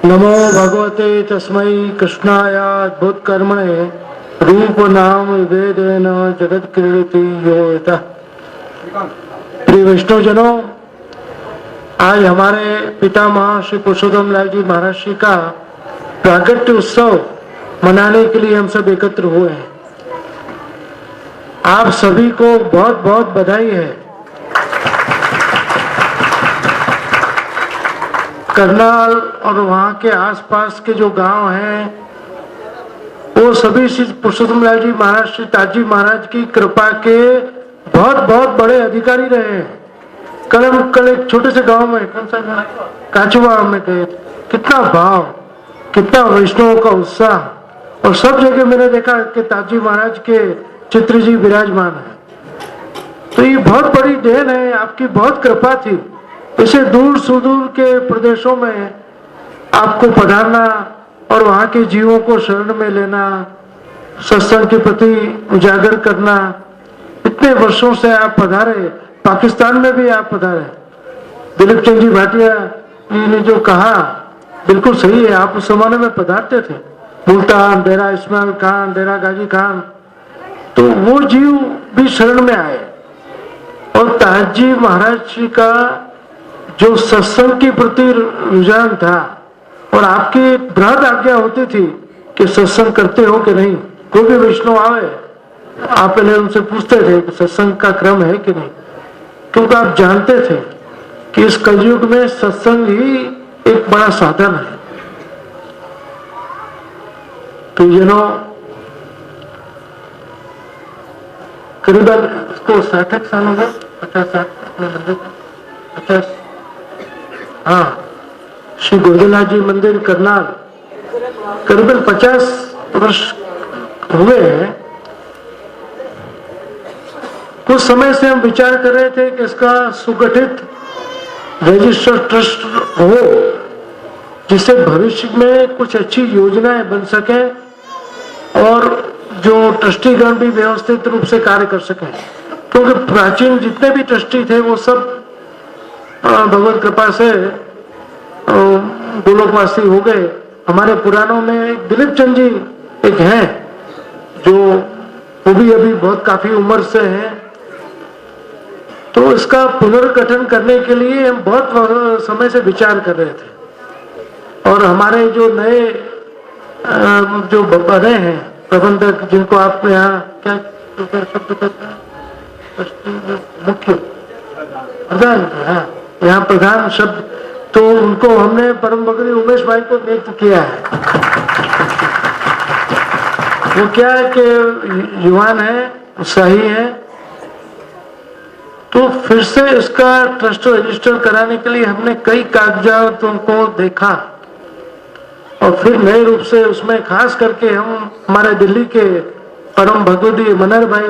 नमो भगवते तस्मै कृष्णाय अद्भुत कर्मणे रूप नाम वेदेन जगत क्रीडति यो यतः। प्रिय वैष्णवजनों, आज हमारे पितामह श्री पुरुषोत्तम लाल जी महाराज जी का प्रागट्य उत्सव मनाने के लिए हम सब एकत्र हुए हैं। आप सभी को बहुत बहुत बधाई है। करनाल और वहाँ के आसपास के जो गांव हैं वो सभी श्री पुरुषोत्तम लाल जी महाराज श्री ताजी महाराज की कृपा के बहुत बहुत बड़े अधिकारी रहे हैं। कल एक छोटे से गांव में, कौन सा गांव, काचुआ में गए, कितना भाव, कितना वैष्णवों का उत्साह, और सब जगह मैंने देखा कि ताजी महाराज के चित्र जी विराजमान है। तो ये बहुत बड़ी देन है, आपकी बहुत कृपा थी। इसे दूर सुदूर के प्रदेशों में आपको पधारना और वहाँ के जीवों को शरण में लेना, सत्संग के प्रति उजागर करना, इतने वर्षों से आप पधारे, पाकिस्तान में भी आप पधारे। दिलीप चंद जी भाटिया जी ने जो कहा बिल्कुल सही है। आप उस जमाने में पधारते थे, मुल्तान, डेरा इस्माइल खान, डेरा गाजी खान, तो वो जीव भी शरण में आए। और ताजी महाराज जी का जो सत्संग के प्रति रुझान था, और आपकी दृढ़ आज्ञा होती थी कि सत्संग करते हो कि नहीं। कोई भी वैष्णव आवे, आप पहले उनसे पूछते थे कि सत्संग का क्रम है कि नहीं, क्योंकि आप जानते थे कि इस कलयुग में सत्संग ही एक बड़ा साधन है। तो करीबन इसको 60 साल हो गए, 50। हाँ, श्री गोविंदनाथ जी मंदिर करनाल करीबन 50 वर्ष हुए हैं। कुछ समय से हम विचार कर रहे थे कि इसका सुगठित रजिस्टर ट्रस्ट हो, जिससे भविष्य में कुछ अच्छी योजनाएं बन सके और जो ट्रस्टीगण भी व्यवस्थित रूप से कार्य कर सके। क्योंकि प्राचीन जितने भी ट्रस्टी थे वो सब भगवत कृपा से गोलोकवासी हो गए। हमारे पुराणों में दिलीप चंद जी एक हैं, जो वो भी अभी बहुत काफी उम्र से हैं। तो इसका पुनर्गठन करने के लिए हम बहुत समय से विचार कर रहे थे। और हमारे जो नए जो बने हैं प्रबंधक, जिनको आप यहाँ क्या शब्द कहते हैं, मुख्य प्रधान, हाँ यहाँ प्रधान शब्द, तो उनको हमने परम भगत उमेश भाई को नियुक्त किया है। वो क्या है कि युवान है, उत्साही है। तो फिर से इसका ट्रस्ट रजिस्टर कराने के लिए हमने कई कागजातों को देखा, और फिर नए रूप से उसमें खास करके हम हमारे दिल्ली के परम भगवती मनर भाई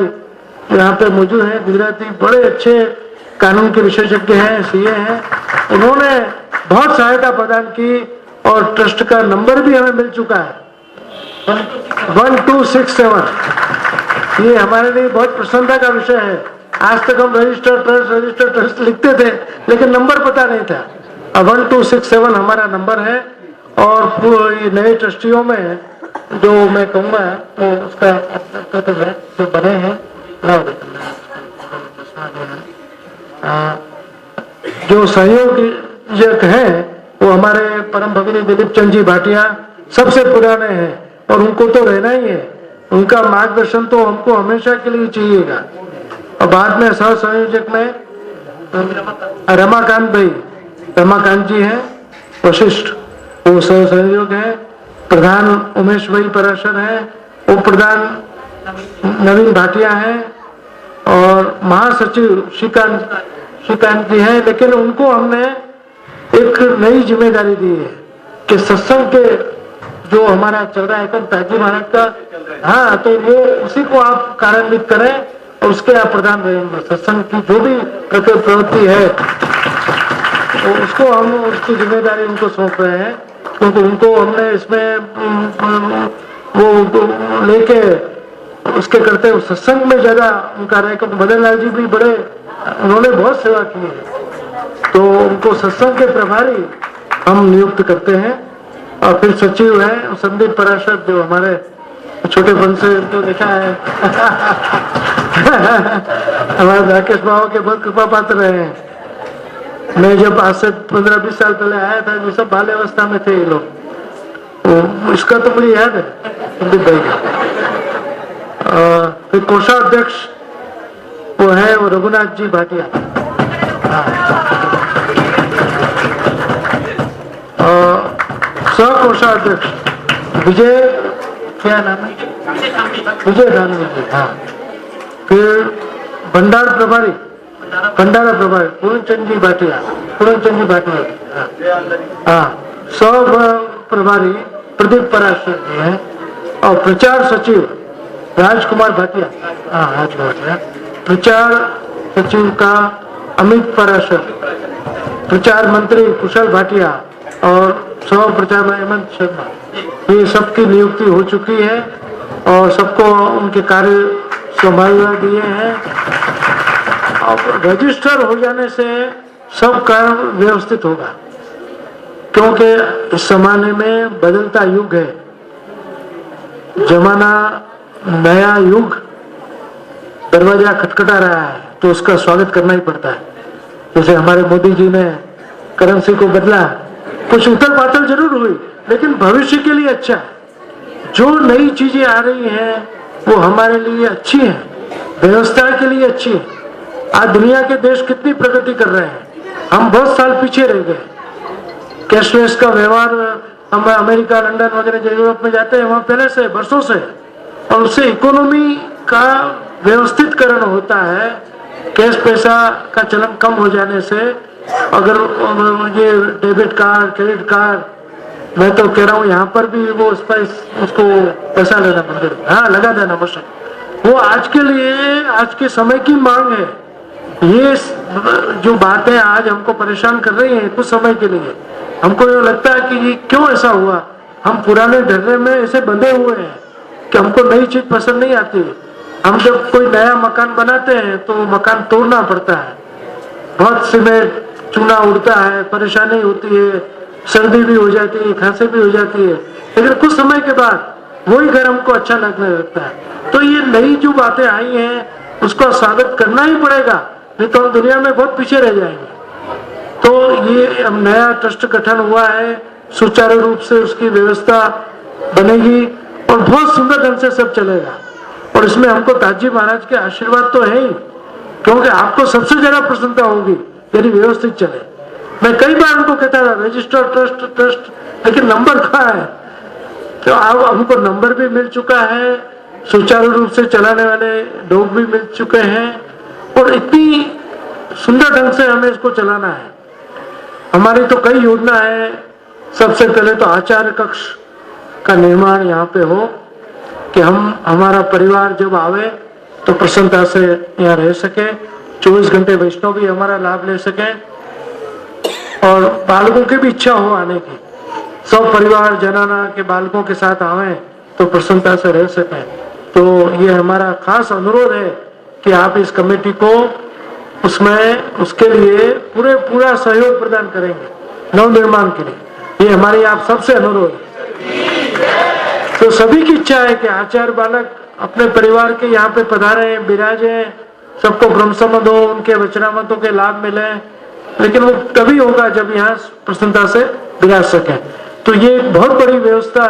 यहाँ पे मौजूद हैं, गुजराती, बड़े अच्छे कानून के विशेषज्ञ हैं, सीए हैं, उन्होंने बहुत सहायता प्रदान की। और ट्रस्ट का नंबर भी हमें मिल चुका है 1267। ये हमारे लिए बहुत प्रसन्नता का विषय है। आज तक हम रजिस्टर ट्रस्ट लिखते थे, लेकिन नंबर पता नहीं था। 1267 हमारा नंबर है। और ये नए ट्रस्टियों में जो मैं कहूँगा तो उसका जो बने हैं, जो सहयोगक हैं, वो हमारे परम भगिनी दिलीप चंद जी भाटिया सबसे पुराने हैं, और उनको तो रहना ही है। उनका मार्गदर्शन तो हमको हमेशा के लिए चाहिएगा। और बाद में सह संयोजक में रमाकांत भाई, रमाकांत जी हैं वशिष्ठ, वो सह संयोजक हैं। प्रधान उमेश भाई पराशर हैं, उप प्रधान नवीन भाटिया हैं, और महासचिव श्रीकांत जी हैं। लेकिन उनको हमने एक नई जिम्मेदारी दी है कि सत्संग के जो हमारा चल रहा है ताजी महाराज का, हाँ, तो वो उसी को आप कार्यान्वित करें और उसके आप प्रधान रहेंगे। सत्संग की जो भी प्रवृत्ति है तो उसको हम उसकी जिम्मेदारी उनको सौंप रहे हैं, क्योंकि उनको हमने इसमें वो लेके उसके करते सत्संग में ज्यादा उनका रहे। क्योंकि मदन लाल जी भी बड़े, उन्होंने बहुत सेवा की है, तो उनको सत्संग के प्रभारी हम नियुक्त करते हैं। और फिर सचिव है संदीप पराशर, जो हमारे छोटेपन से तो देखा है हमारे राकेश बाबू के बहुत कृपा पात्र रहे हैं। मैं जब आज से 15-20 साल पहले आया था, वो सब बाल्यावस्था में थे ये लोग, तो इसका तो मुझे याद है संदीप भाई का। फिर कोषाध्यक्ष वो है वो रघुनाथ जी भाटिया, सह कोषाध्यक्ष विजय, क्या नाम है, विजय धानवी जी। हाँ, फिर भंडारा प्रभारी पूर्णचंद जी भाटिया, हाँ, सब प्रभारी प्रदीप पराशर जी हैं, और प्रचार सचिव राजकुमार भाटिया, प्रचार सचिव का अमित पराशर, प्रचार मंत्री कुशल भाटिया और सह प्रचार हेमंत शर्मा। ये सबकी नियुक्ति हो चुकी है और सबको उनके कार्य संभाल दिए हैं। अब रजिस्टर हो जाने से सब कार्य व्यवस्थित होगा, क्योंकि इस जमाने में बदलता युग है, जमाना नया युग दरवाजा खटखटा रहा है, तो उसका स्वागत करना ही पड़ता है। जैसे हमारे मोदी जी ने करेंसी को बदला, कुछ उथल पाथल जरूर हुई, लेकिन भविष्य के लिए अच्छा है। जो नई चीजें आ रही हैं वो हमारे लिए अच्छी है, व्यवस्था के लिए अच्छी है। आज दुनिया के देश कितनी प्रगति कर रहे हैं, हम बहुत साल पीछे रह गए। कैशलेस का व्यवहार हम अमेरिका, लंदन वगैरह यूरोप में जाते हैं, वहां पहले से वर्षों से, और उससे इकोनॉमी का व्यवस्थितकरण होता है। कैश पैसा का चलन कम हो जाने से, अगर ये डेबिट कार्ड, क्रेडिट कार्ड, मैं तो कह रहा हूँ यहाँ पर भी वो उसको पैसा लेना मंदिर, हाँ लगा देना मशीन, वो आज के लिए, आज के समय की मांग है। ये जो बातें आज हमको परेशान कर रही हैं कुछ समय के लिए, हमको ये लगता है कि ये क्यों ऐसा हुआ, हम पुराने ढर्रे में ऐसे बंधे हुए हैं कि हमको नई चीज पसंद नहीं आती। हम जब कोई नया मकान बनाते हैं तो मकान तोड़ना पड़ता है, बहुत सीमेंट चूना उड़ता है, परेशानी होती है, सर्दी भी हो जाती है, खांसी भी हो जाती है, लेकिन कुछ समय के बाद वही घर हमको अच्छा लगने लगता है। तो ये नई जो बातें आई हैं उसका स्वागत करना ही पड़ेगा, नहीं तो हम दुनिया में बहुत पीछे रह जाएंगे। तो ये नया ट्रस्ट गठन हुआ है, सुचारू रूप से उसकी व्यवस्था बनेगी और बहुत सुंदर ढंग से सब चलेगा। और इसमें हमको ताजी महाराज के आशीर्वाद तो है ही, क्योंकि आपको सबसे ज्यादा प्रसन्नता होगी यदि व्यवस्थित चले। मैं कई बार उनको कहता था रजिस्टर ट्रस्ट, लेकिन नंबर कहाँ है, तो अब हमको नंबर भी मिल चुका है, सुचारू रूप से चलाने वाले लोग भी मिल चुके हैं, और इतनी सुंदर ढंग से हमें इसको चलाना है। हमारी तो कई योजना है। सबसे पहले तो आचार्य कक्ष का निर्माण यहाँ पे हो, कि हमारा परिवार जब आवे तो प्रसन्नता से यहाँ रह सके, 24 घंटे वैष्णव भी हमारा लाभ ले सके, और बालकों की भी इच्छा हो आने की, सब परिवार जनाना के बालकों के साथ आवे तो प्रसन्नता से रह सके। तो ये हमारा खास अनुरोध है कि आप इस कमेटी को उसके लिए पूरा सहयोग प्रदान करेंगे नव निर्माण के लिए। ये हमारी आप सबसे अनुरोध है। तो सभी की इच्छा है कि आचार्य बालक अपने परिवार के यहाँ पे पधारे, विराजे, सबको ब्रह्म संबंध हो, उनके वचनामतों के लाभ मिले, लेकिन वो तभी होगा जब यहाँ प्रसन्नता से विराज सके। तो ये बहुत बड़ी व्यवस्था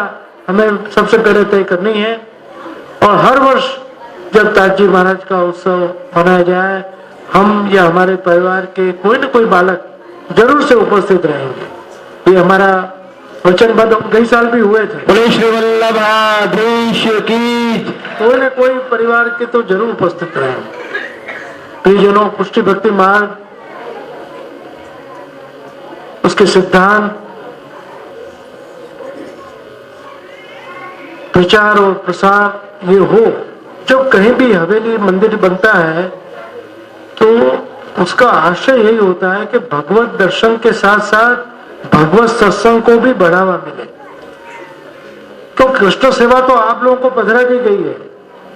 हमें सबसे पहले तय करनी है, और हर वर्ष जब ताजी महाराज का उत्सव मनाया जाए, हम या हमारे परिवार के कोई न कोई बालक जरूर से उपस्थित रहेंगे। ये हमारा वचनबद्ध कई साल भी हुए थे। बोले श्री वल्लभाधीश की। कोई न कोई परिवार के तो जरूर उपस्थित रहेंगे। प्रियजनों, पुष्टि भक्ति मार्ग, उसके सिद्धांत, प्रचार और प्रसार ये हो। जब कहीं भी हवेली मंदिर बनता है तो उसका आशय यही होता है कि भगवत दर्शन के साथ साथ भगवत सत्संग को भी बढ़ावा मिले। तो कृष्ण सेवा तो आप लोगों को पधरा दी गई है।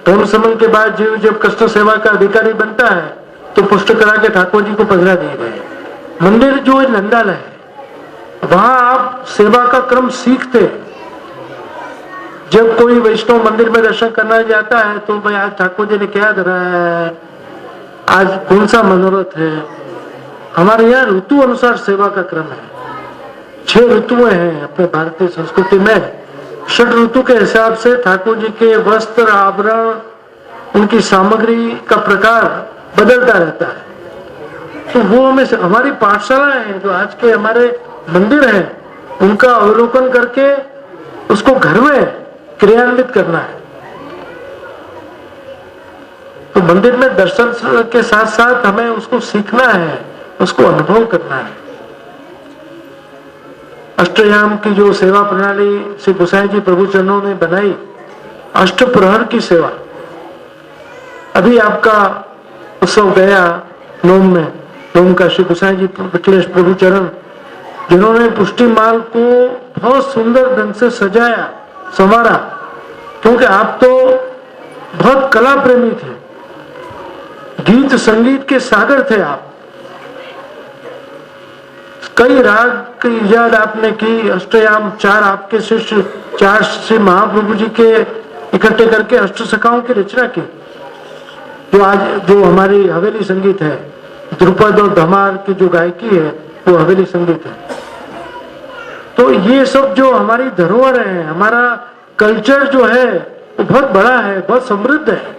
धर्म समन के बाद जीव जब कृष्ण सेवा का अधिकारी बनता है तो पुष्ट करा के ठाकुर जी को पधरा दिए गए। मंदिर जो नंदालय है, वहां आप सेवा का क्रम सीखते हैं। जब कोई वैष्णव मंदिर में दर्शन करना जाता है तो भाई आज ठाकुर जी ने क्या धरा है, आज कौन सा मनोरथ है। हमारे यहाँ ऋतु अनुसार सेवा का क्रम है। 6 ऋतुएं हैं अपने भारतीय संस्कृति में। 6 ऋतु के हिसाब से ठाकुर जी के वस्त्र, आभरण, उनकी सामग्री का प्रकार बदलता रहता है। तो वो हमें, हमारी पाठशालाएं हैं, जो आज के हमारे मंदिर हैं, उनका अवलोकन करके उसको घर में क्रियान्वित करना है। तो मंदिर में दर्शन के साथ साथ हमें उसको सीखना है, उसको अनुभव करना है। अष्टयाम की जो सेवा प्रणाली श्री गोसाई जी प्रभु चरणों ने बनाई, अष्ट प्रहर की सेवा, अभी आपका उत्सव गया नोम में, नोम का श्री गोसाई जी विठलेश प्रभु चरण, जिन्होंने पुष्टि माल को बहुत सुंदर ढंग से सजाया, संवारा, क्योंकि आप तो बहुत कला प्रेमी थे, गीत संगीत के सागर थे आप। कई राग की इजाद आपने की, अष्टयाम 4 आपके शिष्य, 4 श्री महाप्रभु जी के इकट्ठे करके अष्ट सखाओं की रचना की, जो आज जो हमारी हवेली संगीत है, ध्रुपद और धमार की जो गायकी है वो हवेली संगीत है। तो ये सब जो हमारी धरोहर है, हमारा कल्चर जो है वो बहुत बड़ा है, बहुत समृद्ध है,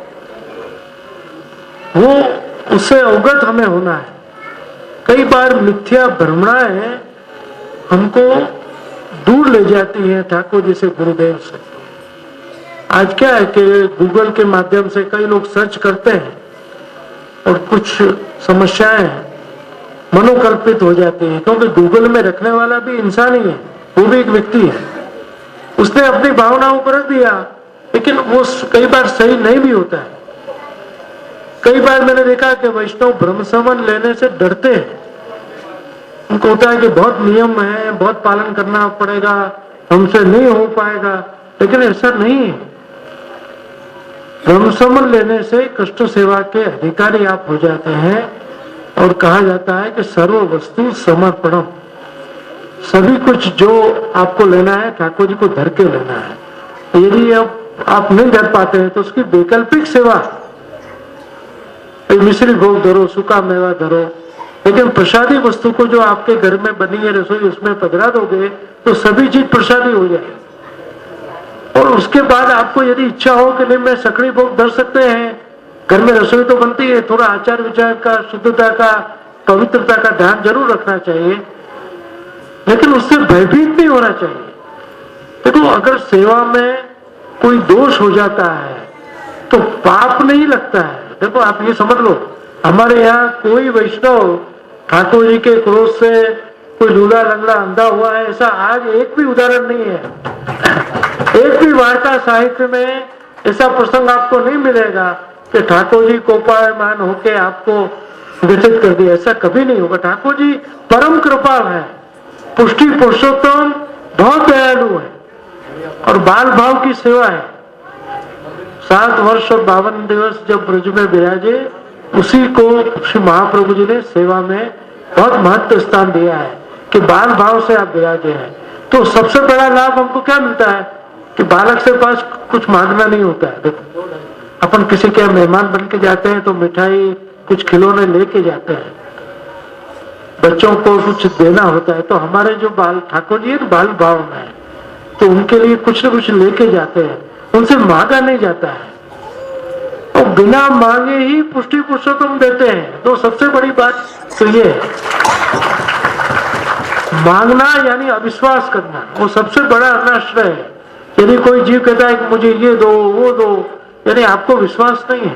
वो उससे अवगत हमें होना है। कई बार मिथ्या भ्रमणाएं हमको दूर ले जाती हैं ठाकुर जी से, गुरुदेव से। आज क्या है कि गूगल के माध्यम से कई लोग सर्च करते हैं और कुछ समस्याएं मनोकल्पित हो जाती हैं, क्योंकि गूगल में रखने वाला भी इंसान ही है, वो भी एक व्यक्ति है। उसने अपनी भावनाओं को रख दिया, लेकिन वो कई बार सही नहीं भी होता है। कई बार मैंने देखा कि वैष्णव ब्रह्म संबंध लेने से डरते हैं। उनको होता है कि बहुत नियम है, बहुत पालन करना पड़ेगा, हमसे नहीं हो पाएगा, लेकिन ऐसा नहीं है। ब्रह्म संबंध लेने से कष्ट सेवा के अधिकारी आप हो जाते हैं, और कहा जाता है कि सर्व वस्तु समर्पणम, सभी कुछ जो आपको लेना है ठाकुर जी को धर के लेना है। यदि आप नहीं धर पाते हैं तो उसकी वैकल्पिक सेवा, मिश्री भोग धरो, सूखा मेवा धरो, लेकिन प्रसादी वस्तु को जो आपके घर में बनी है रसोई, उसमें पधरा दोगे तो सभी चीज प्रसादी हो जाएगी। और उसके बाद आपको यदि इच्छा हो कि नहीं मैं सकड़ी भोग धर सकते हैं, घर में रसोई तो बनती है, थोड़ा आचार विचार का, शुद्धता का, पवित्रता का ध्यान जरूर रखना चाहिए, लेकिन उससे भयभीत नहीं होना चाहिए। देखो, अगर सेवा में कोई दोष हो जाता है तो पाप नहीं लगता है। देखो, आप ये समझ लो, हमारे यहाँ कोई वैष्णव ठाकुर जी के क्रोध से कोई लूला लंगड़ा अंधा हुआ है, ऐसा आज एक भी उदाहरण नहीं है। एक भी वार्ता साहित्य में ऐसा प्रसंग आपको नहीं मिलेगा कि ठाकुर जी कोपायमान होके आपको व्यथित कर दिया, ऐसा कभी नहीं होगा। ठाकुर जी परम कृपाल है, पुष्टि पुरुषोत्तम, बहुत दयालु है, और बाल भाव की सेवा है। 7 वर्ष और 52 दिवस जब ब्रज में विराजे, उसी को श्री महाप्रभु जी ने सेवा में बहुत महत्व स्थान दिया है कि बाल भाव से आप विराजे हैं। तो सबसे बड़ा लाभ हमको क्या मिलता है कि बालक से पास कुछ मांगना नहीं होता है। देखो, अपन किसी के मेहमान बन के जाते हैं तो मिठाई, कुछ खिलौने लेके जाते हैं, बच्चों को कुछ देना होता है। तो हमारे जो बाल ठाकुर जी है बाल भाव में है, तो उनके लिए कुछ न कुछ लेके जाते हैं, उनसे मांगा नहीं जाता है, और बिना मांगे ही पुष्टि पुरुषोत्तम देते हैं। तो सबसे बड़ी बात तो ये है, मांगना यानी अविश्वास करना, वो सबसे बड़ा अनाश्रय है। यदि कोई जीव कहता है कि मुझे ये दो वो दो, यानी आपको विश्वास नहीं है।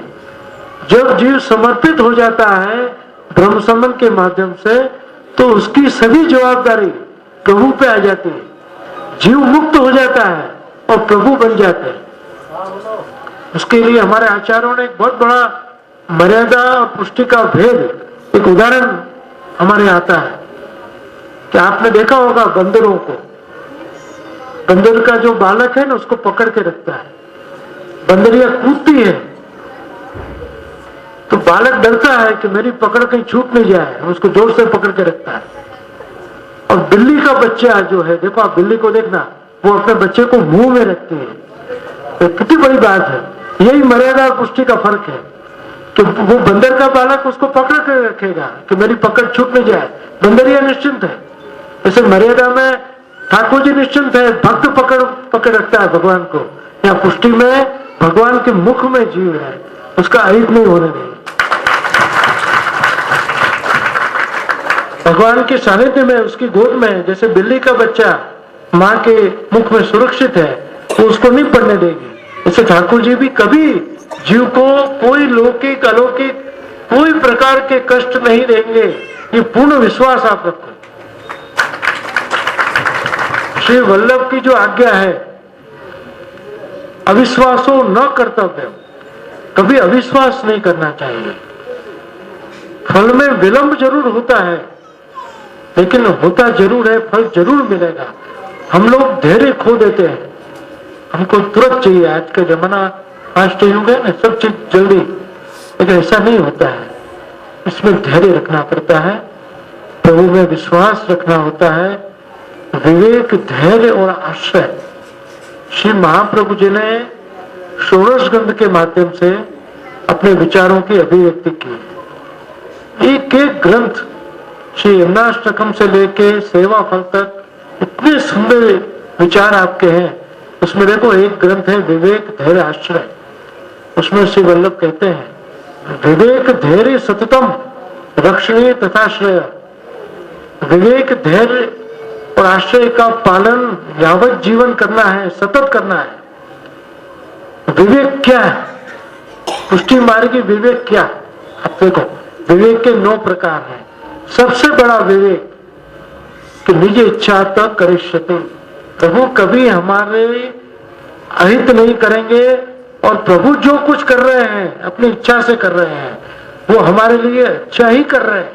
जब जीव समर्पित हो जाता है ब्रह्म संबंध के माध्यम से, तो उसकी सभी जवाबदारी प्रभु पे आ जाती है, जीव मुक्त हो जाता है और प्रभु बन जाते हैं। उसके लिए हमारे आचार्यों ने एक बहुत बड़ा मर्यादा और पुष्टि का भेद, एक उदाहरण हमारे आता है कि आपने देखा होगा बंदरों को, बंदर का जो बालक है ना उसको पकड़ के रखता है, बंदरिया कूदती है तो बालक डरता है कि मेरी पकड़ कहीं छूट नहीं जाए, उसको जोर से पकड़ के रखता है। और बिल्ली का बच्चा जो है, देखो आप बिल्ली को देखना, वो अपने बच्चे को मुंह में रखती है, तो कितनी बड़ी बात है। यही मर्यादा और पुष्टि का फर्क है कि वो बंदर का बालक उसको पकड़ कर रखेगा कि मेरी पकड़ छूट नहीं जाए, बंदरिया निश्चिंत है। ऐसे मर्यादा में ठाकुर जी निश्चिंत है, भक्त पकड़ रखता है भगवान को। या पुष्टि में भगवान के मुख में जीव है, उसका अहित नहीं होने देंगे। भगवान के सानिध्य में, उसकी गोद में, जैसे बिल्ली का बच्चा माँ के मुख में सुरक्षित है, वो उसको नहीं पड़ने देगी। ऐसे ठाकुर जी भी कभी जीव को कोई लौकिक अलौकिक कोई प्रकार के कष्ट नहीं देंगे, ये पूर्ण विश्वास आप रखो। श्री वल्लभ की जो आज्ञा है, अविश्वासो न कर्तव्य, कभी अविश्वास नहीं करना चाहिए। फल में विलंब जरूर होता है, लेकिन होता जरूर है, फल जरूर मिलेगा। हम लोग धैर्य खो देते हैं, हमको तुरंत चाहिए। आज का जमाना फास्ट युग है ना, सब चीज जल्दी, लेकिन ऐसा नहीं होता है। इसमें धैर्य रखना पड़ता है, प्रभु में विश्वास रखना होता है, विवेक, धैर्य और आश्रय। श्री महाप्रभु जी ने षोडश ग्रंथ के माध्यम से अपने विचारों की अभिव्यक्ति की। एक एक ग्रंथ, श्री यमुनाष्टकम से लेके सेवा फल तक इतने सुंदर विचार आपके हैं। उसमें देखो एक ग्रंथ है विवेक, धैर्य, आश्रय। उसमें श्री वल्लभ कहते हैं विवेक धैर्य सततम रक्षणीय तथाश्रय। विवेक, धैर्य और आश्रय का पालन यावत जीवन करना है, सतत करना है। विवेक क्या है? पुष्टि मार्गी विवेक क्या? आप देखो विवेक के 9 प्रकार हैं। सबसे बड़ा विवेक कि निज इच्छा तक करिष्यति, प्रभु कभी हमारे अहित नहीं करेंगे, और प्रभु जो कुछ कर रहे हैं अपनी इच्छा से कर रहे हैं, वो हमारे लिए अच्छा ही कर रहे हैं।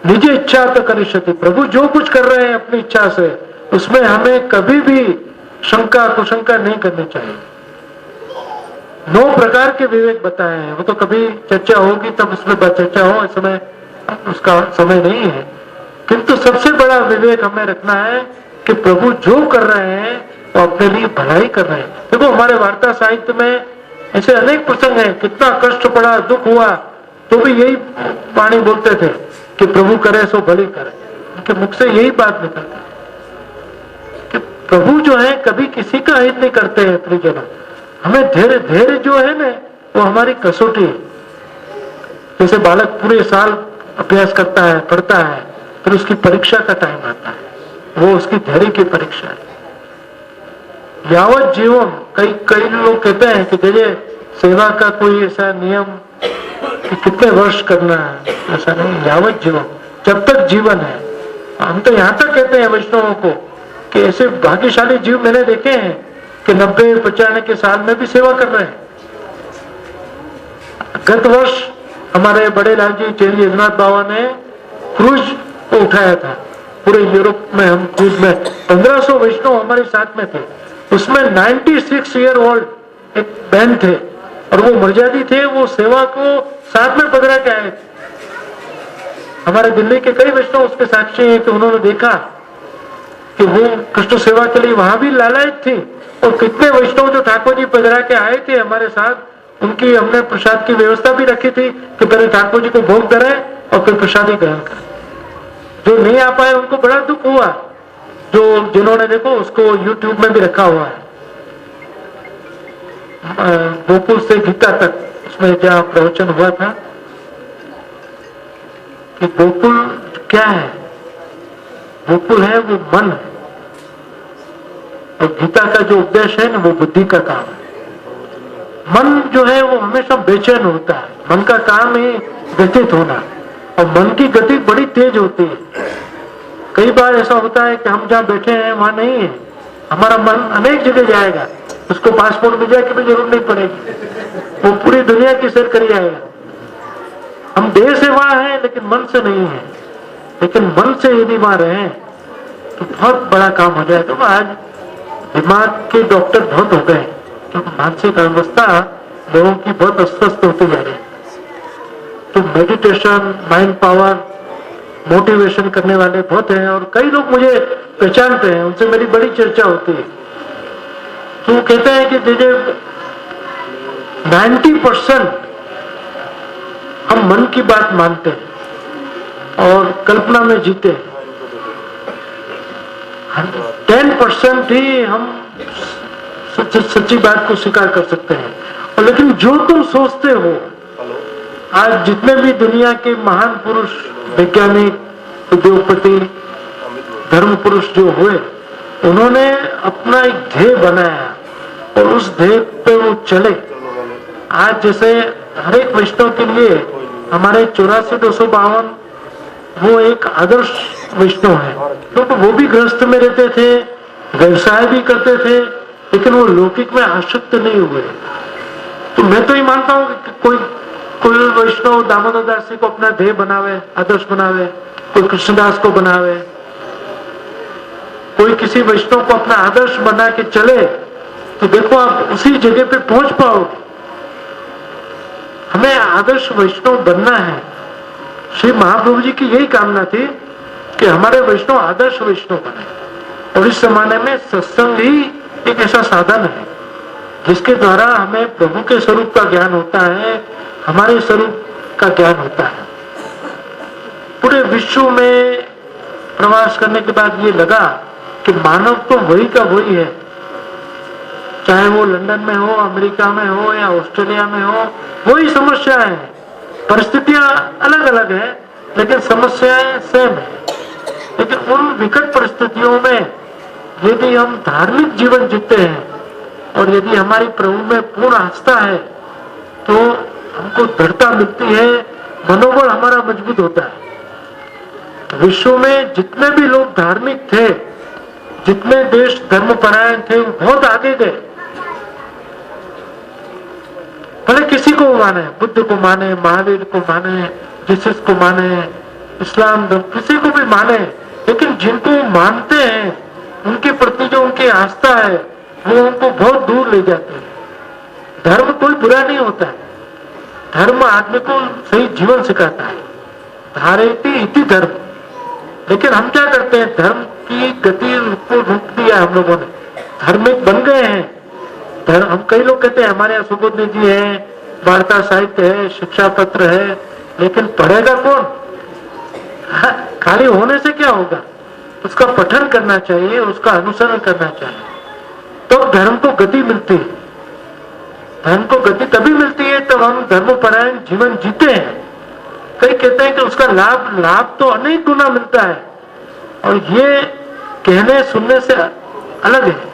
निज इच्छा तक करिष्यति, प्रभु जो कुछ कर रहे हैं अपनी इच्छा से, उसमें हमें कभी भी शंका कुशंका नहीं करनी चाहिए। 9 प्रकार के विवेक बताए हैं, वो तो कभी चर्चा होगी तब उसमें चर्चा हो, इस समय उसका समय नहीं है। किंतु सबसे बड़ा विवेक हमें रखना है कि प्रभु जो कर रहे हैं वो अपने लिए भलाई कर रहे हैं। देखो हमारे वार्ता साहित्य में ऐसे अनेक प्रसंग हैं, कितना कष्ट पड़ा, दुख हुआ, तो भी यही वाणी बोलते थे कि प्रभु करे सो भली करे। उनके मुख से यही बात निकलती कि प्रभु जो है कभी किसी का हित नहीं करते हैं परिजनों। हमें धैर्य जो है ना, वो हमारी कसौटी है। जैसे बालक पूरे साल अभ्यास करता है, पढ़ता है, फिर उसकी परीक्षा का टाइम आता है, वो उसकी धैर्य की परीक्षा है। यावत जीवन, कई लोग कहते हैं कि जैसे सेवा का कोई ऐसा नियम कि कितने वर्ष करना है, ऐसा नहीं। यावत जीवन, जब तक जीवन है। हम तो यहाँ तक कहते हैं वैष्णवों को कि ऐसे भाग्यशाली जीव मैंने देखे हैं कि 90-95 के साल में भी सेवा कर रहे हैं। गत वर्ष हमारे बड़े लाल जी चेरी यजनाथ बाबा ने क्रूज को उठाया था। पूरे यूरोप में हम क्रूज में 1500 वैष्णव हमारे साथ में थे। उसमें 96 ईयर ओल्ड एक बहन थे और वो मर्यादी थे, वो सेवा को साथ में पधरा के आए थे। हमारे दिल्ली के कई वैष्णव उसके साक्षी हैं कि उन्होंने देखा कि वो कृष्ण सेवा के लिए वहां भी लालायत थी। और कितने वैष्णव जो ठाकुर जी पधरा के आए थे हमारे साथ, उनकी हमने प्रसाद की व्यवस्था भी रखी थी कि पहले ठाकुर जी को भोग धरे और फिर प्रसादी ग्रहण करें। जो नहीं आ पाए उनको बड़ा दुख हुआ, जो जिन्होंने देखो उसको YouTube में भी रखा हुआ है, गोकुल से गीता तक, उसमें जहाँ प्रवचन हुआ था कि गोकुल क्या है। गोकुल है वो मन है, और गीता का जो उपदेश है ना वो बुद्धि का काम है। मन जो है वो हमेशा बेचैन होता है, मन का काम है व्यतीत होना, और मन की गति बड़ी तेज होती है। कई बार ऐसा होता है कि हम जहाँ बैठे हैं वहां नहीं है, हमारा मन अनेक जगह जाएगा, उसको पासपोर्ट वीजा की भी जरूरत नहीं पड़ेगी, वो पूरी दुनिया की सैर कर आएगा। हम देह से वहां हैं लेकिन मन से नहीं है। लेकिन मन से यदि वहां रहे तो बहुत बड़ा काम हो जाएगा। तो आज दिमाग के डॉक्टर बहुत हो गए, क्योंकि मानसिक अवस्था लोगों की बहुत अस्वस्थ होती जा रही है। तो मेडिटेशन, माइंड पावर, मोटिवेशन करने वाले बहुत हैं और कई लोग मुझे पहचानते हैं, उनसे मेरी बड़ी चर्चा होती है। तो वो कहते हैं कि जैसे 90% हम मन की बात मानते हैं और कल्पना में जीते हैं, 10% ही हम सच्ची बात को स्वीकार कर सकते हैं। और लेकिन जो तुम सोचते हो, आज जितने भी दुनिया के महान पुरुष, वैज्ञानिक, उद्योगपति, धर्म पुरुष जो हुए, उन्होंने अपना एक ध्येय बनाया और उस ध्येय पे वो चले। आज जैसे हर एक वैष्णव के लिए हमारे 84,252 वो एक आदर्श वैष्णव है, क्योंकि वो भी गृहस्थ में रहते थे, व्यवसाय भी करते थे, लेकिन वो लौकिक में आसक्त नहीं हुए। तो मैं तो ये मानता हूँ कि कोई वैष्णव दामोदर दास जी को अपना ध्येय बनावे, आदर्श बनावे, कोई कृष्णदास को बनावे, कोई किसी वैष्णव को अपना आदर्श बना के चले, तो देखो आप उसी जगह पे पहुंच पाओगे। हमें आदर्श वैष्णव बनना है। श्री महाप्रभु जी की यही कामना थी कि हमारे वैष्णव आदर्श वैष्णव बने। और इस जमाने में सत्संग ही एक ऐसा साधन है जिसके द्वारा हमें प्रभु के स्वरूप का ज्ञान होता है, हमारे स्वरूप का ज्ञान होता है। पूरे विश्व में प्रवास करने के बाद ये लगा कि मानव तो वही का वही है, चाहे वो लंदन में हो, अमेरिका में हो या ऑस्ट्रेलिया में हो, वही समस्या है। परिस्थितियां अलग अलग है लेकिन समस्याएं सेम है। लेकिन उन विकट परिस्थितियों में यदि हम धार्मिक जीवन जीते हैं और यदि हमारी प्रभु में पूर्ण आस्था है तो हमको दृढ़ता मिलती है, मनोबल हमारा मजबूत होता है। विश्व में जितने भी लोग धार्मिक थे, जितने देश धर्मपरायण थे, वो बहुत आगे गए। भले किसी को माने, बुद्ध को माने, महावीर को माने, जीसस को माने, इस्लाम धर्म किसी को भी माने, लेकिन जिनको मानते हैं उनके प्रति जो उनकी आस्था है वो उनको बहुत दूर ले जाते हैं। धर्म कोई बुरा नहीं होता है, धर्म आदमी को सही जीवन सिखाता है। धारेति इति धर्म। लेकिन हम क्या करते हैं, धर्म की गति को रोक दिया हम लोगों ने, धार्मिक बन गए हैं। हम कई लोग कहते हैं हमारे यहाँ सुबोध जी है, वार्ता साहित्य है, शिक्षा पत्र है, लेकिन पढ़ेगा कौन? खाली होने से क्या होगा? उसका पठन करना चाहिए, उसका अनुसरण करना चाहिए, तो धर्म को गति मिलती है। धर्म को गति तभी मिलती है तब हम धर्मपरायण जीवन जीते हैं। कई कहते हैं कि उसका लाभ तो अनेक गुना मिलता है, और ये कहने सुनने से अलग है।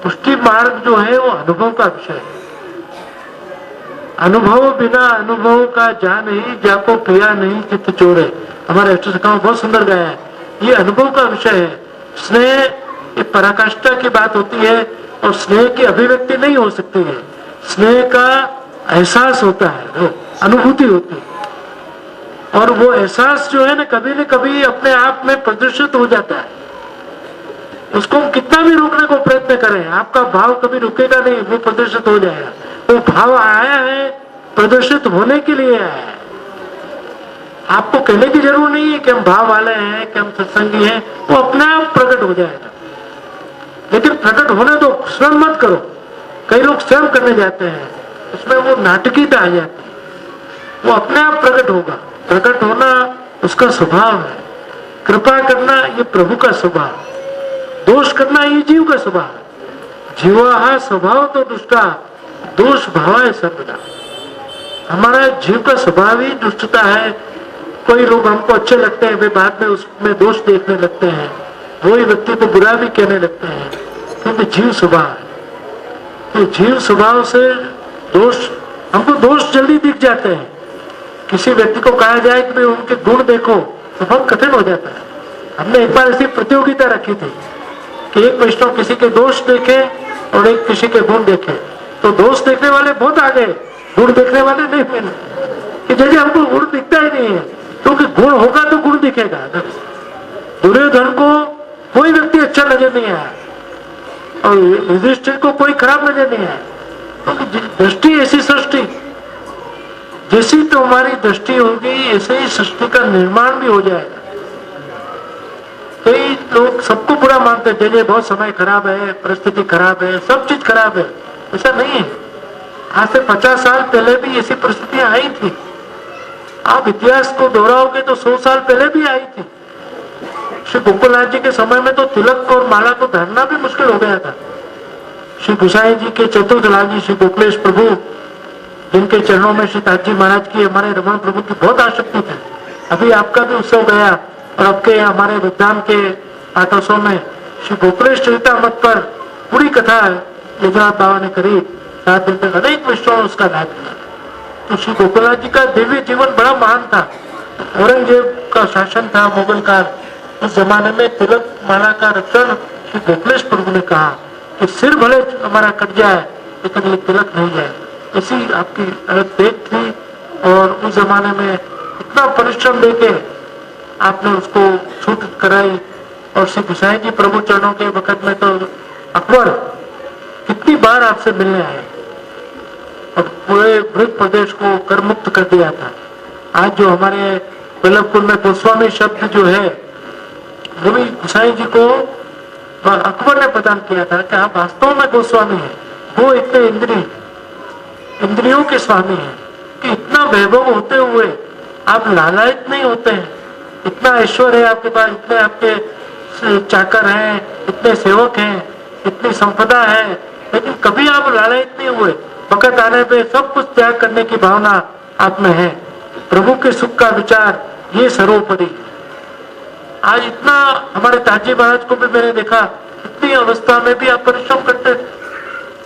पुष्टि मार्ग जो है वो अनुभव का विषय है। अनुभव बिना अनुभव का जा नहीं, जाको पिया नहीं चित्त चोरे। हमारे अष्ट सखाओं बहुत सुंदर गाया है। ये अनुभव का विषय है। स्नेह ये पराकाष्ठा की बात होती है और स्नेह की अभिव्यक्ति नहीं हो सकती है। स्नेह का एहसास होता है, वो अनुभूति होती है, और वो एहसास जो है ना कभी न कभी अपने आप में प्रदर्शित हो जाता है। उसको कितना भी रोकने को प्रयत्न करें, आपका भाव कभी रुकेगा नहीं, वो प्रदर्शित हो जाएगा। वो भाव आया है, प्रदर्शित होने के लिए आया है। आपको कहने की जरूरत नहीं है कि हम भाव वाले हैं, कि हम सत्संगी हैं, वो अपने आप प्रकट हो जाएगा। लेकिन प्रकट होने दो, स्वयं मत करो। कई लोग स्वयं करने जाते हैं, उसमें वो नाटकीयता आ जाती है। वो अपने आप प्रकट होगा। प्रकट होना उसका स्वभाव है। कृपा करना ये प्रभु का स्वभाव, दोष करना ये जीव का स्वभाव है। जीवा स्वभाव तो दुष्टा, दोष भाव है सर्वदा। हमारा जीव का स्वभाव ही दुष्टता है। कोई लोग हमको अच्छे लगते हैं, वे बाद में उसमें दोष देखने लगते हैं, वही व्यक्ति को बुरा भी कहने लगते हैं, क्योंकि जीव स्वभाव है। तो जीव स्वभाव से दोष, हमको दोष जल्दी दिख जाते हैं। किसी व्यक्ति को कहा जाए कि भाई उनके गुण देखो तो बहुत कठिन हो जाता है। हमने एक बार ऐसी प्रतियोगिता रखी थी कि एक वैष्णव किसी के दोष देखे और एक किसी के गुण देखे, तो दोष देखने वाले बहुत आगे, गुण देखने वाले नहीं मिले। कि जैसे हमको गुण दिखता ही नहीं है, क्योंकि गुण होगा तो गुण दिखेगा। दुर्योधन को कोई व्यक्ति अच्छा नजर नहीं आया और युधिष्ठिर को कोई खराब नजर नहीं आया, क्योंकि दृष्टि ऐसी सृष्टि, जैसी तो हमारी दृष्टि होगी ऐसे ही सृष्टि का निर्माण भी हो जाएगा। कई लोग सबको बुरा मानते हैं, जैसे बहुत समय खराब है, परिस्थिति खराब है, सब चीज खराब है। ऐसा नहीं है। आज से 50 साल पहले भी ऐसी परिस्थितियां आई थी। आप इतिहास को दोहराओगे तो 100 साल पहले भी आई थी। श्री गोकुलनाथ जी के समय में तो तिलक और माला को धरना भी मुश्किल हो गया था। श्री गुसाई जी के चतुर्थ लाल जी श्री गोकुलेश प्रभु, जिनके चरणों में श्री ताजी महाराज की, हमारे रमण प्रभु की बहुत आसक्ति थी। अभी आपका भी उत्सव गया और आपके हमारे विद्वान के आटोसों में श्री गोकुलेश चरितामृत पर पूरी कथा यजनाथ बाबा ने करी। 7 दिन तक अनेक विश्वों ने उसका लाभ लिया। तो श्री गोकुलनाथ जी का दिव्य जीवन बड़ा महान था। औरंगजेब का शासन था, मुगल काल। उस जमाने में तिलक माला का रक्षण श्री गोकुलेश प्रभु ने कहा कि सिर भले हमारा कट जाए लेकिन ये तिलक नहीं जाए। ऐसी आपकी अलग देख थी और उस जमाने में इतना परिश्रम देके आपने उसको छूट कराई। और श्री गुसाई जी प्रभु चरणों के वक्त में तो अकबर कितनी बार आपसे मिलने आए और पूरे ब्रज प्रदेश को कर मुक्त कर दिया था। आज जो हमारे वल्लभपुर में गोस्वामी शब्द जो है वो भी गुसाई जी को अकबर ने प्रदान किया था कि आप वास्तव में गोस्वामी हैं। वो इतने इंद्रियों के स्वामी हैं कि इतना वैभव होते हुए आप लालायित नहीं होते हैं। इतना ऐश्वर्य है आपके पास, इतने आपके चाकर हैं, इतने सेवक हैं, इतनी संपदा है, लेकिन कभी आप लालायित नहीं हुए। वक्त आने पे सब कुछ त्याग करने की भावना आप में है। प्रभु के सुख का विचार ये सर्वोपरि। आज इतना हमारे ताजी महाराज को भी मैंने देखा, इतनी अवस्था में भी आप परिश्रम करते थे,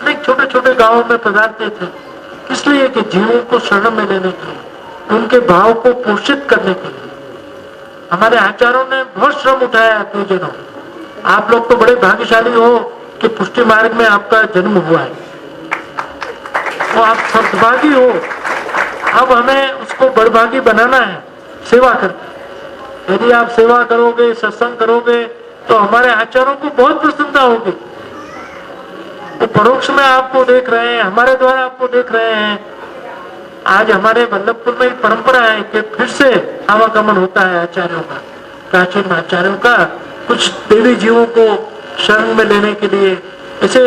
अनेक छोटे छोटे गांवों में पधारते थे, इसलिए कि जीवों को शरण में लेने के लिए, उनके भाव को पोषित करने के लिए। हमारे आचार्यों ने बहुत श्रम उठाया है जनों। आप लोग तो बड़े भाग्यशाली हो कि पुष्टि मार्ग में आपका जन्म हुआ है, तो आप सद्भागी हो। अब हमें उसको बड़भागी बनाना है सेवा करके। यदि आप सेवा करोगे, सत्संग करोगे तो हमारे आचार्यों को बहुत प्रसन्नता होगी। वो परोक्ष में आपको देख रहे हैं, हमारे द्वारा आपको देख रहे हैं। आज हमारे वल्लभपुर में एक परंपरा है कि फिर से आवागमन होता है आचार्यों का, प्राचीन आचार्यों का, कुछ देवी जीवों को शरण में लेने के लिए। ऐसे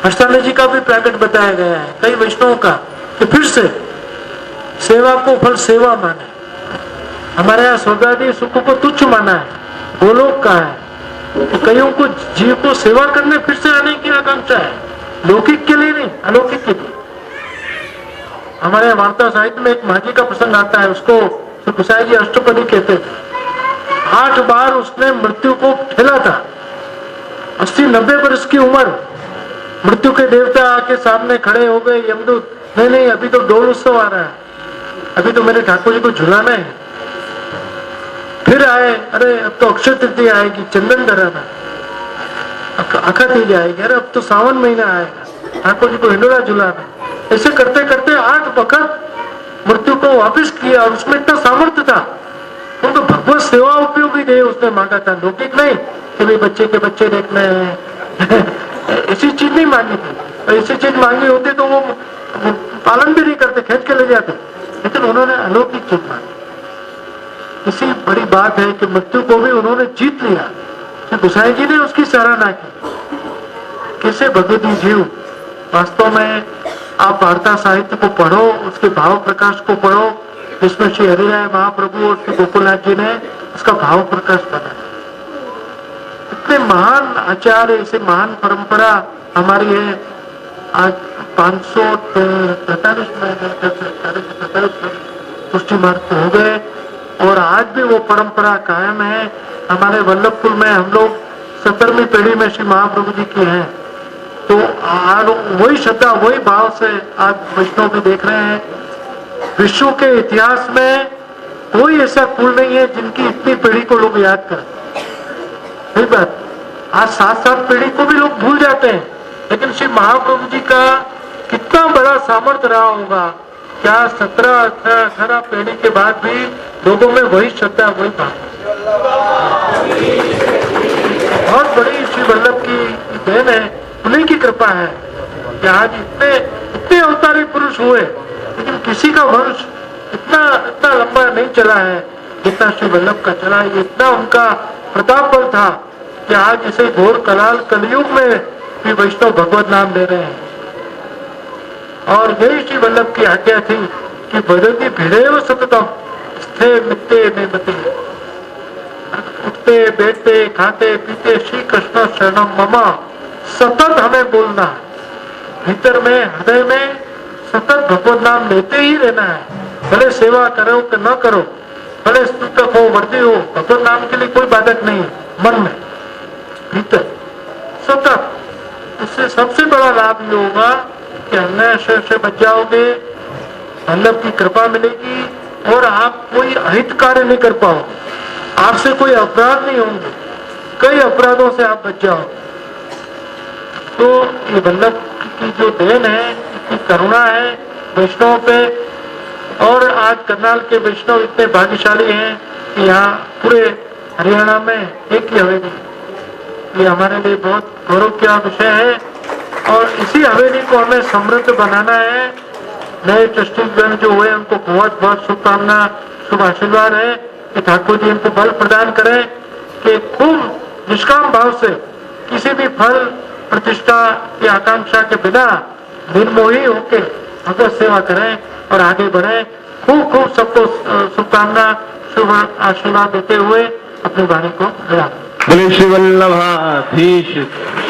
हर्षानंद जी का भी प्राकट बताया गया है, कई वैष्णवों का, कि फिर से सेवा को फल सेवा माने। हमारे यहाँ स्वर्गादि सुख को तुच्छ माना है, गोलोक का है। तो कईयों को जीव को सेवा करने फिर से आने की आकांक्षा है, लौकिक के लिए नहीं, अलौकिक के लिए। हमारे वार्ता साहित्य में एक माझी का प्रसंग आता है, उसको गुसाई जी अष्टपदी कहते थे। 8 बार उसने मृत्यु को ठेला था। 80-90 वर्ष की उम्र, मृत्यु के देवता आके सामने खड़े हो गए, यमदूत, नहीं अभी तो डोल उत्सव आ रहा है, अभी तो मेरे ठाकुर जी को झुलाना है। फिर आए, अरे अब तो अक्षय तृतीया आएगी, चंदन धराना, आखा तीज आएगी, अरे अब तो सावन महीना आएगा, ठाकुर जी को हिंडोला झुलाना। ऐसे करते करते 8 वक्त मृत्यु को वापिस किया और उसमें इतना सामर्थ्य था। तो भगवत सेवा उपयोगी देह उसने मांगा था, लौकिक नहीं कि भाई बच्चे के बच्चे देखने हैं। ऐसी चीज नहीं मांगी थी। ऐसी चीज मांगी होती तो वो पालन भी नहीं करते, खेच के ले जाते, लेकिन उन्होंने अलौकिक चीज मांगी। इसी बड़ी बात है कि मृत्यु को भी उन्होंने जीत लिया। तो गुसाई जी ने उसकी सराहना की। कैसे भगवती जीव, वास्तव में आप वार्ता साहित्य को पढ़ो, उसके भाव प्रकाश को पढ़ो, जिसमें श्री हरिराय महाप्रभु और श्री गोकुलनाथ जी ने उसका भाव प्रकाश बना। इतने महान आचार्य, ऐसे महान परंपरा हमारी है। आज 543 पुष्टि मार्ग हो गए और आज भी वो परंपरा कायम है। हमारे वल्लभपुर में हम लोग 17वीं पीढ़ी में श्री महाप्रभु जी की हैं, तो आज वही श्रद्धा, वही भाव से आज वैष्णव भी देख रहे हैं। विश्व के इतिहास में कोई ऐसा कुल नहीं है जिनकी इतनी पीढ़ी को लोग याद करें। सही बात, आज 7 पीढ़ी को भी लोग भूल जाते हैं, लेकिन श्री महाप्रभु जी का कितना बड़ा सामर्थ्य रहा होगा। क्या 17-18 पीढ़ी के बाद भी लोगों में वही श्रद्धा, वही भाव। बहुत बड़ी श्री वल्लभ की देन है, उन्हीं की कृपा है कि आज इतने अवतारी पुरुष हुए, लेकिन किसी का वंश इतना इतना लंबा नहीं चला है जितना श्री वल्लभ का चला। ये इतना उनका प्रताप बल था कि आज इसे घोर कलाल कलयुग में भी वैष्णव भगवत नाम ले रहे हैं। और यही श्री वल्लभ की आज्ञा थी कि भजती भिड़े सततम स्थे मित्ते निमते, उठते बैठते खाते पीते श्री कृष्ण शरणम मम सतत हमें बोलना है। भीतर में हृदय में सतत भगवत नाम लेते ही रहना है। भले सेवा करो कि न करो, भले स्तुतक हो वर्दी हो, भगवत नाम के लिए कोई बाधक नहीं। मन में भीतर सतत, इससे सबसे बड़ा लाभ ये होगा कि अन्याय से बच जाओगे, वल्लभ की कृपा मिलेगी और आप कोई अहित कार्य नहीं कर पाओगे, आपसे कोई अपराध नहीं होंगे, कई अपराधों से आप बच जाओगे। तो ये वल्लभ की जो देन है, इसकी करुणा है वैष्णव पे। और आज करनाल के वैष्णव इतने भाग्यशाली हैं कि यहाँ पूरे हरियाणा में एक ही हवेली, ये हमारे लिए बहुत गौरव का विषय है। और इसी हवेली को हमें समृद्ध बनाना है। नए ट्रस्टीगण जो हुए उनको बहुत बहुत शुभकामना, शुभ आशीर्वाद है कि ठाकुर जी इनको बल प्रदान करें कि खूब निष्काम भाव से किसी भी फल प्रतिष्ठा की आकांक्षा के बिना निर्मोही होके भगवत सेवा करें और आगे बढ़े। खूब खूब सबको शुभकामना, शुभ आशीर्वाद देते हुए अपनी वाणी को विराम। बोले श्री वल्लभाधीश।